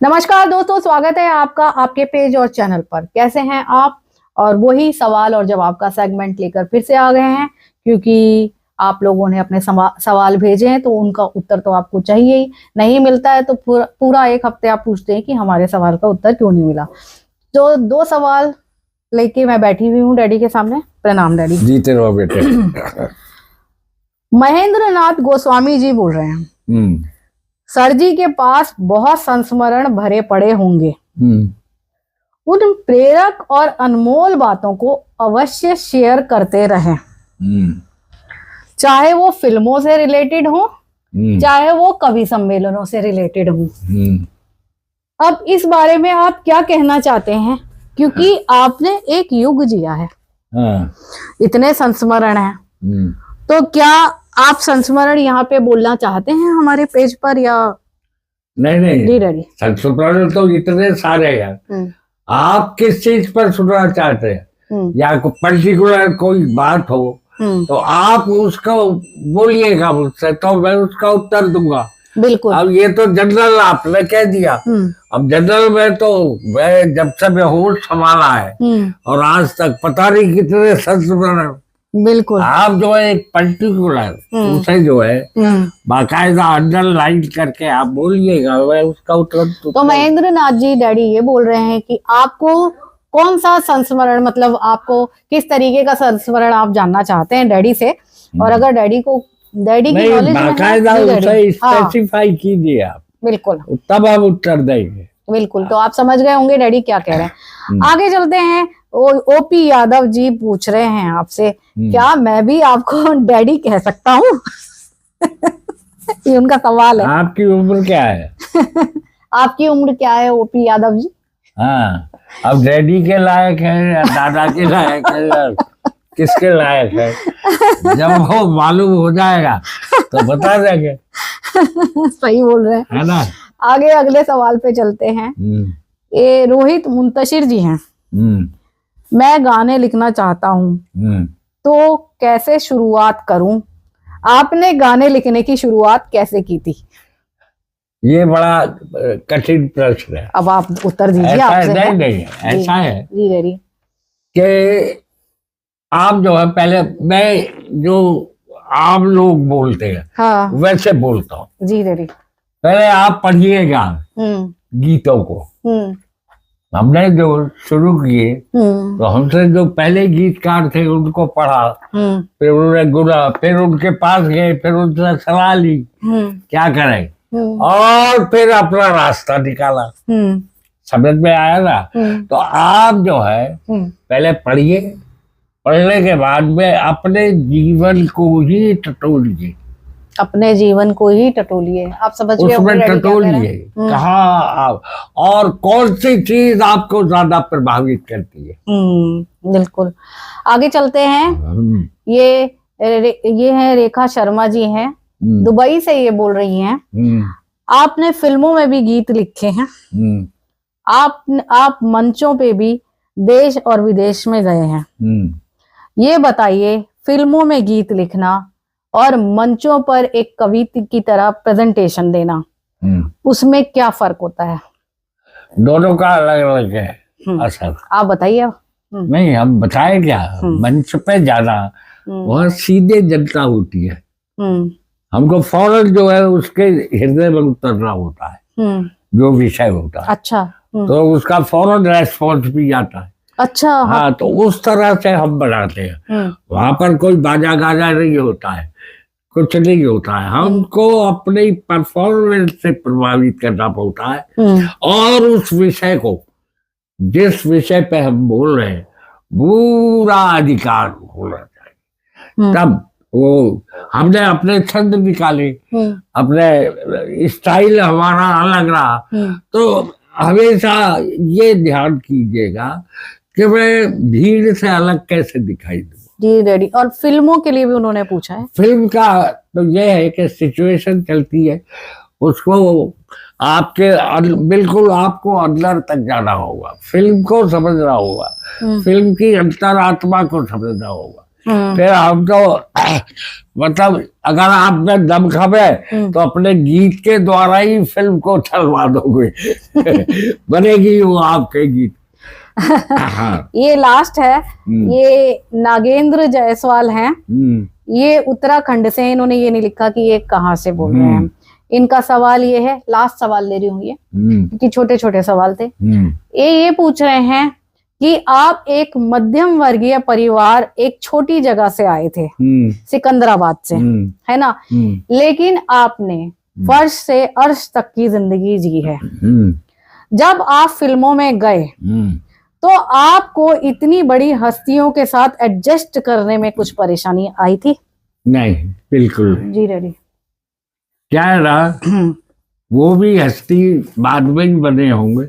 नमस्कार दोस्तों, स्वागत है आपका आपके पेज और चैनल पर। कैसे हैं आप? और वही सवाल और जवाब का सेगमेंट लेकर फिर से आ गए हैं, क्योंकि आप लोगों ने अपने सवाल भेजे हैं तो उनका उत्तर तो आपको चाहिए ही। नहीं मिलता है तो पूरा एक हफ्ते आप पूछते हैं कि हमारे सवाल का उत्तर क्यों नहीं मिला। तो दो सवाल लेके मैं बैठी हुई हूँ डैडी के सामने। प्रणाम डैडी। जीते रहो बेटे। महेंद्र नाथ गोस्वामी जी बोल रहे हैं, सर जी के पास बहुत संस्मरण भरे पड़े होंगे, उन प्रेरक और अनमोल बातों को अवश्य शेयर करते रहें, चाहे वो फिल्मों से रिलेटेड हो, चाहे वो कवि सम्मेलनों से रिलेटेड हो। अब इस बारे में आप क्या कहना चाहते हैं, क्योंकि आपने एक युग जिया है। इतने संस्मरण हैं, तो क्या आप संस्मरण यहाँ पे बोलना चाहते हैं हमारे पेज पर या नहीं? जी डैडी, संस्मरण तो इतने सारे हैं। आप किस चीज पर सुनना चाहते हैं, या पर्टिकुलर कोई बात हो तो आप उसको बोलिएगा मुझसे, तो मैं उसका उत्तर दूंगा। बिल्कुल। अब ये तो जनरल आपने कह दिया। अब जनरल में तो मैं जब से मैं होश संभाला है और आज तक पता नहीं कितने संस्मरण। बिल्कुल। आप जो है एक पर्टिकुलर उसे जो है बाकायदा अंडरलाइन करके आप बोलिएगा, मैं उसका उत्तर। तो महेंद्र नाथ जी डैडी ये बोल रहे हैं कि आपको कौन सा संस्मरण, मतलब आपको किस तरीके का संस्मरण आप जानना चाहते हैं डैडी से, और अगर डैडी की नॉलेज बाकायदा उसे स्पेसिफाई कीजिए आप। बिल्कुल, तब आप उत्तर देंगे। बिल्कुल। तो आप समझ गए होंगे डैडी क्या कह रहे हैं। आगे चलते हैं। ओपी यादव जी पूछ रहे हैं आपसे, क्या मैं भी आपको डैडी कह सकता हूँ? ये उनका सवाल है। आपकी उम्र क्या है? आपकी उम्र क्या है ओपी यादव जी? हाँ, अब डैडी के लायक है या दादा के लायक है या किसके लायक है, जब वो मालूम हो जाएगा तो बता देंगे। सही बोल रहे हैं, है ना। आगे अगले सवाल पे चलते हैं। ये रोहित मुंतशिर जी हैं, मैं गाने लिखना चाहता हूँ, तो कैसे शुरुआत करूं? आपने गाने लिखने की शुरुआत कैसे की थी? ये बड़ा कठिन प्रश्न है। अब आप उत्तर दीजिए। आपसे नहीं, ऐसा है जी डैडी कि आप जो है, पहले मैं जो आम लोग बोलते हैं हाँ वैसे बोलता हूँ। जी डैडी। पहले आप पढ़िएगा गीतों को। हमने जो शुरू किए तो हमसे जो पहले गीतकार थे उनको पढ़ा, फिर उन्होंने गुना, फिर उनके पास गए, फिर उनसे सलाह ली क्या करें, और फिर अपना रास्ता निकाला। समझ में आया ना। तो आप जो है पहले पढ़िए, पढ़ने के बाद में अपने जीवन को ही टटोलिए। अपने जीवन को ही टटोलिए। आप समझ गए? उसमें टटोलिए कहाँ आप, और कौन सी चीज आपको ज्यादा प्रभावित करती है। बिल्कुल। आगे चलते हैं। ये है रेखा शर्मा जी हैं, दुबई से ये बोल रही हैं, आपने फिल्मों में भी गीत लिखे हैं, आप मंचों पे भी देश और विदेश में गए हैं। ये बताइए, फिल्मों में गीत लिखना और मंचों पर एक कवि की तरह प्रेजेंटेशन देना, उसमें क्या फर्क होता है? दोनों का अलग अलग है असर। आप बताइए। नहीं, हम बताए क्या। मंच पे जाना वहाँ सीधे जनता होती है, हमको फौरन जो है उसके हृदय में उतरना होता है जो विषय होता है। अच्छा। तो उसका फौरन रेस्पॉन्स भी आता है। अच्छा। हाँ, तो उस तरह से हम बनाते हैं। वहां पर कोई बाजा गाजा नहीं होता है, कुछ नहीं होता है। हमको अपनी परफॉर्मेंस से प्रभावित करना पड़ता है, और उस विषय को, जिस विषय पे हम बोल रहे हैं, पूरा अधिकार होना चाहिए। तब वो हमने अपने छंद निकाले, अपने स्टाइल हमारा अलग रहा, तो हमेशा ये ध्यान कीजिएगा कि मैं भीड़ से अलग कैसे दिखाई दूं। जी डैडी। और फिल्मों के लिए भी उन्होंने पूछा है। फिल्म का तो ये है कि सिचुएशन चलती है, उसको आपके बिल्कुल आपको अंदर तक जाना होगा, फिल्म को समझना होगा, फिल्म की अंतरात्मा को समझना होगा। फिर हम तो मतलब अगर आप में दम खबे तो अपने गीत के द्वारा ही फिल्म को चलवा दोगे। बनेगी वो आपके गीत। हाँ। ये लास्ट है, ये नागेंद्र जायसवाल हैं, ये उत्तराखंड से। इन्होंने ये नहीं लिखा कि ये कहाँ से बोल रहे हैं। इनका सवाल ये है, लास्ट सवाल ले रही हूँ ये, क्योंकि छोटे छोटे सवाल थे। ये पूछ रहे हैं कि आप एक मध्यम वर्गीय परिवार, एक छोटी जगह से आए थे, सिकंदराबाद से, है ना, लेकिन आपने फर्श से अर्श तक की जिंदगी जी है। जब आप फिल्मों में गए तो आपको इतनी बड़ी हस्तियों के साथ एडजस्ट करने में कुछ परेशानी आई थी? नहीं, बिल्कुल जी डैडी। क्या है ना, वो भी हस्ती बाद में ही बने होंगे।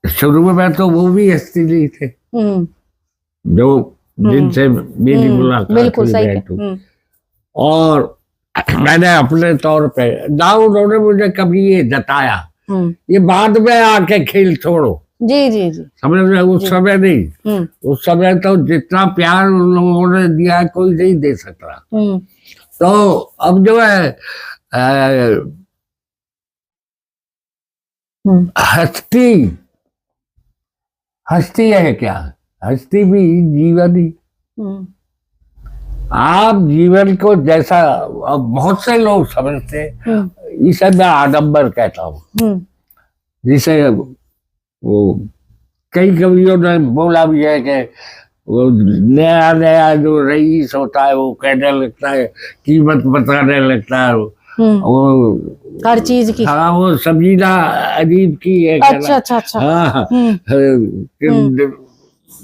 शुरू में तो वो भी हस्ती नहीं थे जो जिनसे मेरी मुलाकात हुई। और मैंने अपने तौर पे ना, उन्होंने मुझे कभी ये जताया, ये बाद में आके खेल छोड़ो। जी जी जी, समझ में, उस समय नहीं। उस समय तो जितना प्यार उन लोगों ने दिया कोई नहीं दे सकता। तो अब जो है हस्ती है क्या, हस्ती भी जीवन ही। आप जीवन को जैसा, अब बहुत से लोग समझते, इसे मैं आडंबर कहता हूँ। जिसे वो कई कवियों ने बोला भी है कि वो नया नया जो रईस होता है वो कहने लगता है, कीमत बताने लगता है वो हर चीज की। हाँ, वो सबीना अदीब की है। अच्छा अच्छा अच्छा। हाँ,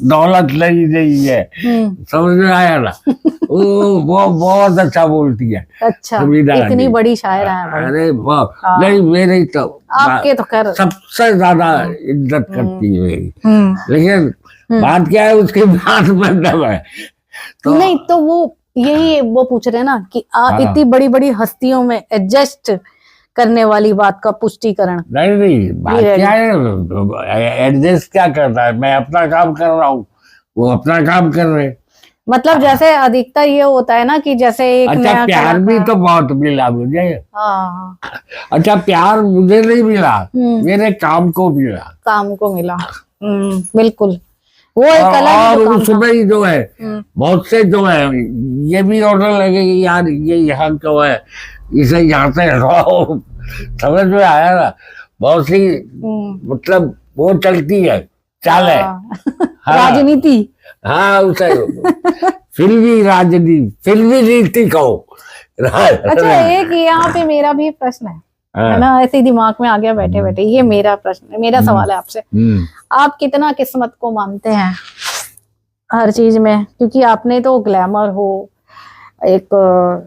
दौलत नहीं है, समझ में आया ना। वो बहुत अच्छा बोलती है। अच्छा, इतनी बड़ी शायर है। अरे वाह, नहीं मेरे तो आपके तो कर सबसे ज्यादा इज्जत करती है मेरी। लेकिन बात क्या है, उसके बाद मतलब है तो नहीं, तो वो यही वो पूछ रहे हैं ना कि आप इतनी बड़ी बड़ी हस्तियों में एडजस्ट करने वाली बात का पुष्टिकरण। नहीं, बात क्या है, एडजस्ट क्या करता है, मैं अपना काम कर रहा हूँ, वो अपना काम कर रहे। मतलब जैसे अधिकतर ये होता है ना कि जैसे एक अच्छा, प्यार भी तो बहुत मिला मुझे। अच्छा, प्यार मुझे नहीं मिला, मेरे काम को मिला। काम को मिला, बिल्कुल। वो एक अलग, और उसमें ही जो है बहुत से जो है ये भी ऑर्डर लगे कि यार ये यहाँ क्यों है, इसे यहाँ से हटाओ। समझ में आया ना, बहुत सी मतलब वो चलती है, चाल है। राजनीति। हाँ, उसे फिल्मी राजनीति, फिल्मी नीति कहो। अच्छा, एक यहाँ पे मेरा भी प्रश्न है ना, ऐसे ही दिमाग में आ गया बैठे बैठे। ये मेरा प्रश्न है, मेरा सवाल है आपसे। आप कितना किस्मत को मानते हैं हर चीज में? क्योंकि आपने तो ग्लैमर हो, एक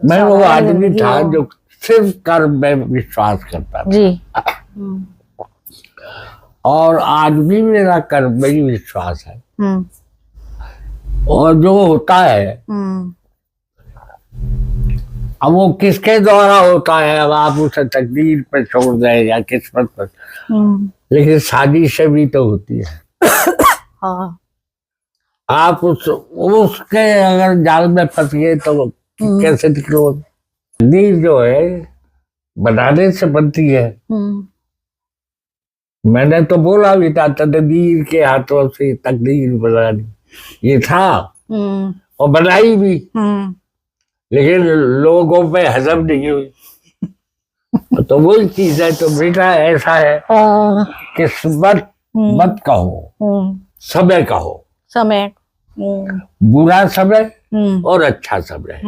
मैं वो आदमी था जो सिर्फ कर्म में विश्वास करता था जी। और आज भी मेरा कर्म में ही विश्वास है। और जो होता है अब वो किसके द्वारा होता है, अब आप उसे तकदीर पे छोड़ दें या किस्मत पर, लेकिन साजिशें भी तो होती है। हाँ। आप उसके अगर जाल में फंस गए तो कैसे निकलोगे? तकदीर जो है बनाने से बनती है। मैंने तो बोला भी था, तकदीर के हाथों से तकदीर बनानी, ये था और बनाई भी, लेकिन लोगों पे हजम नहीं हुई। तो वही चीज है। तो बेटा ऐसा है, किस्मत मत कहो, समय कहो। समय, बुरा समय और अच्छा समय।